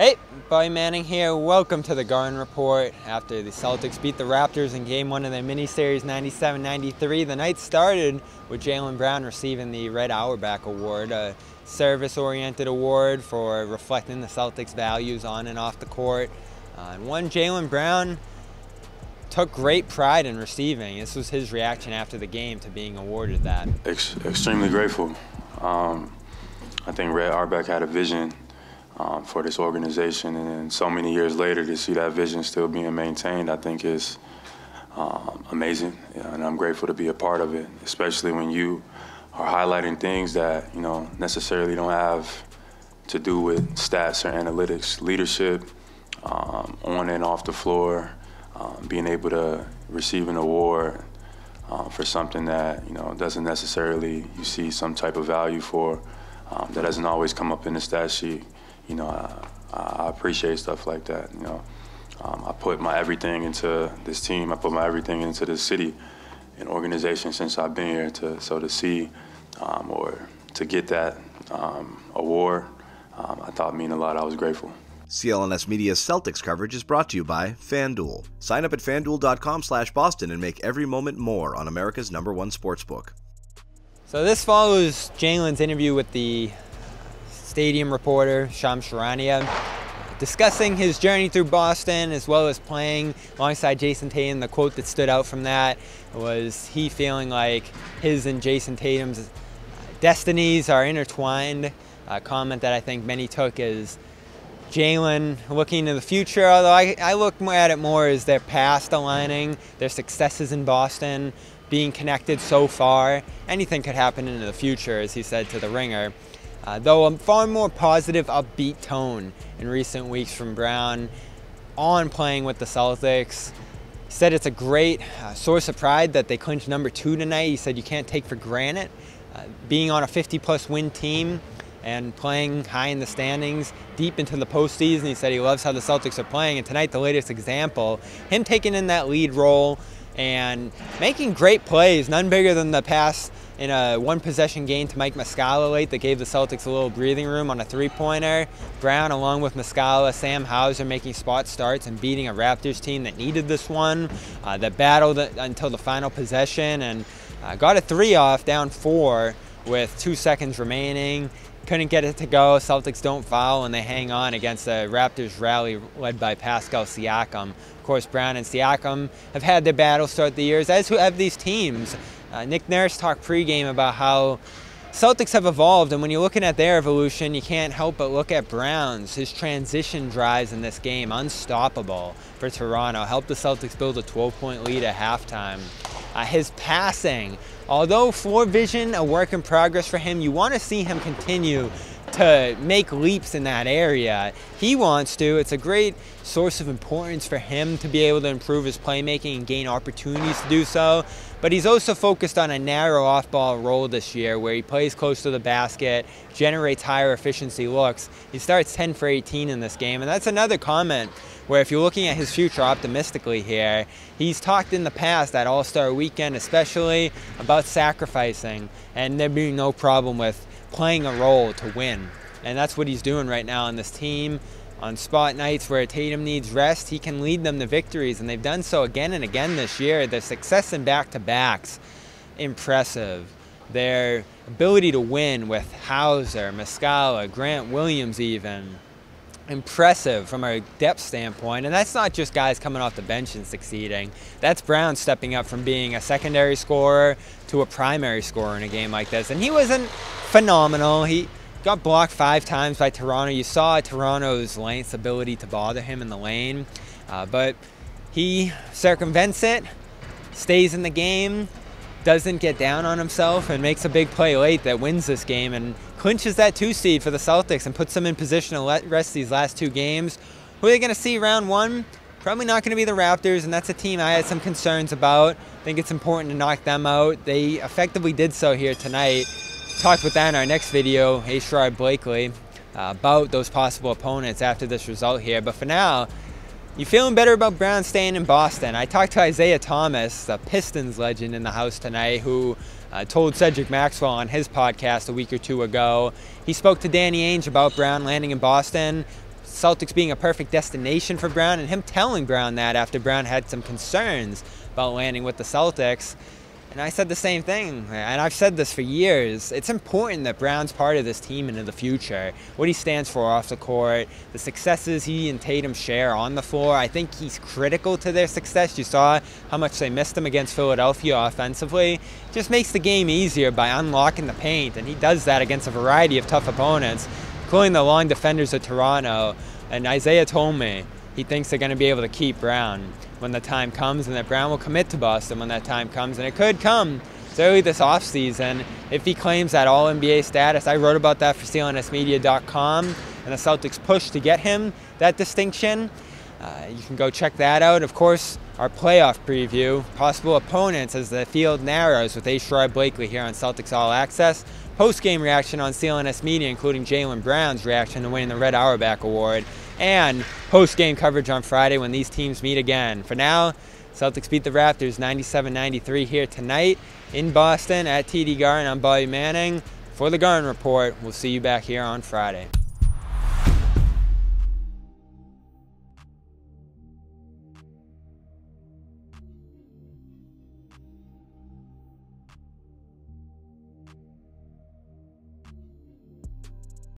Hey, Boy Manning here. Welcome to the Garden Report. After the Celtics beat the Raptors in Game 1 of their mini-series 97-93, the night started with Jaylen Brown receiving the Red Auerbach Award, a service-oriented award for reflecting the Celtics' values on and off the court. And one Jaylen Brown took great pride in receiving. This was his reaction after the game to being awarded that. Extremely grateful. I think Red Auerbach had a vision for this organization, and so many years later to see that vision still being maintained, I think is amazing, and I'm grateful to be a part of it, especially when you are highlighting things that necessarily don't have to do with stats or analytics. Leadership on and off the floor, being able to receive an award for something that doesn't necessarily you see some type of value for, that doesn't always come up in the stat sheet. I appreciate stuff like that. I put my everything into this team. I put my everything into this city and organization since I've been here. So to see or to get that award, I thought meant a lot. I was grateful. CLNS Media's Celtics coverage is brought to you by FanDuel. Sign up at FanDuel.com/Boston and make every moment more on America's #1 sportsbook. So this follows Jaylen's interview with the stadium reporter, Shams Charania, discussing his journey through Boston as well as playing alongside Jayson Tatum. The quote that stood out from that was he feeling like his and Jayson Tatum's destinies are intertwined, a comment that I think many took as Jaylen looking to the future, although I look at it more as their past aligning, their successes in Boston, being connected so far. Anything could happen in the future, as he said to The Ringer. Though a far more positive, upbeat tone in recent weeks from Brown on playing with the Celtics. He said it's a great source of pride that they clinched #2 tonight. He said you can't take for granted being on a 50-plus win team and playing high in the standings, deep into the postseason. He said he loves how the Celtics are playing, and tonight the latest example, him taking in that lead role and making great plays, none bigger than the pass in a one-possession gain to Mike Muscala late that gave the Celtics a little breathing room on a three-pointer. Brown, along with Muscala, Sam Hauser making spot starts and beating a Raptors team that needed this one, that battled until the final possession and got a three off, down 4 with 2 seconds remaining. Couldn't get it to go. Celtics don't foul and they hang on against the Raptors rally led by Pascal Siakam. Of course, Brown and Siakam have had their battles throughout the years, as have these teams. Nick Nurse talked pregame about how Celtics have evolved, and when you're looking at their evolution, you can't help but look at Brown's. His transition drives in this game, unstoppable for Toronto, helped the Celtics build a 12-point lead at halftime. His passing, although floor vision a work in progress for him, you want to see him continue to make leaps in that area. He wants to. It's a great source of importance for him to be able to improve his playmaking and gain opportunities to do so. But he's also focused on a narrow off-ball role this year where he plays close to the basket, generates higher efficiency looks. He starts 10 for 18 in this game, and that's another comment where if you're looking at his future optimistically here, he's talked in the past at All-Star Weekend especially about sacrificing and there being no problem with playing a role to win. And that's what he's doing right now on this team. On spot nights where Tatum needs rest, he can lead them to victories, and they've done so again and again this year. Their success in back-to-backs, impressive. Their ability to win with Hauser, Muscala, Grant Williams even, impressive from a depth standpoint. And that's not just guys coming off the bench and succeeding. That's Brown stepping up from being a secondary scorer to a primary scorer in a game like this. And he wasn't phenomenal. He got blocked 5 times by Toronto. You saw Toronto's length's ability to bother him in the lane, but he circumvents it, stays in the game, doesn't get down on himself, and makes a big play late that wins this game and clinches that 2 seed for the Celtics and puts them in position to rest these last 2 games. Who are they going to see round 1? Probably not going to be the Raptors, and that's a team I had some concerns about. I think it's important to knock them out. They effectively did so here tonight. Talked with that in our next video, Sherrod Blakely, about those possible opponents after this result here. But for now, you feeling better about Brown staying in Boston? I talked to Isaiah Thomas, the Pistons legend in the house tonight, who told Cedric Maxwell on his podcast a week or 2 ago. He spoke to Danny Ainge about Brown landing in Boston. Celtics being a perfect destination for Brown, and him telling Brown that after Brown had some concerns about landing with the Celtics. And I said the same thing, and I've said this for years. It's important that Brown's part of this team into the future. What he stands for off the court, the successes he and Tatum share on the floor. I think he's critical to their success. You saw how much they missed him against Philadelphia offensively. Just makes the game easier by unlocking the paint, and he does that against a variety of tough opponents, including the long defenders of Toronto. And Isaiah told me he thinks they're going to be able to keep Brown when the time comes, and that Brown will commit to Boston when that time comes. And it could come as early this offseason if he claims that All-NBA status. I wrote about that for CLNSmedia.com, and the Celtics push to get him that distinction. You can go check that out. Of course, our playoff preview, possible opponents as the field narrows with A. Blakely here on Celtics All Access. Post-game reaction on CLNS Media, including Jaylen Brown's reaction to winning the Red Auerbach Award, and post-game coverage on Friday when these teams meet again. For now, Celtics beat the Raptors 97-93 here tonight in Boston at TD Garden. I'm Bobby Manning. For the Garden Report, we'll see you back here on Friday.